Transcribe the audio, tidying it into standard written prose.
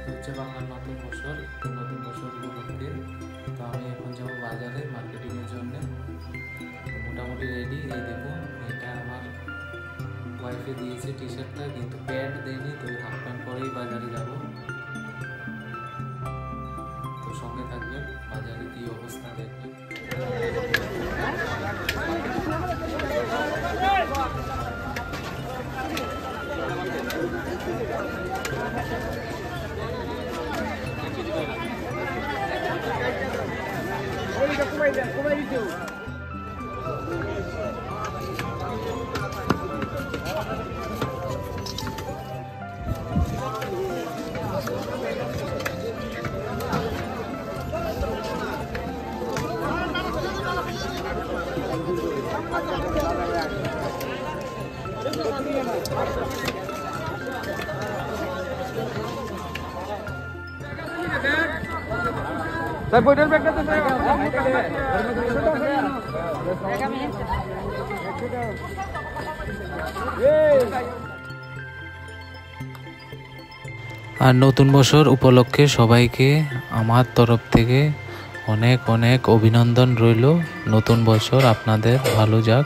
আজকে হচ্ছে বাংলার নতুন বছর। তো নতুন বছর উপলক্ষে তো আমি এখন যাবো বাজারে মার্কেটিংয়ের জন্য। মোটামুটি রেডি। এই দেখুন, এটা আমার ওয়াইফে দিয়েছে টি শার্টটা, কিন্তু প্যান্ট দেয়নি, তো হাফ প্যান্ট পরেই বাজারে যাব। তো সঙ্গে থাকবেন, বাজারে কি অবস্থা দেখবেন। Saya bodol bag itu saya. আর নতুন বছর উপলক্ষে সবাইকে আমার তরফ থেকে অনেক অনেক অভিনন্দন রইল। নতুন বছর আপনাদের ভালো যাক।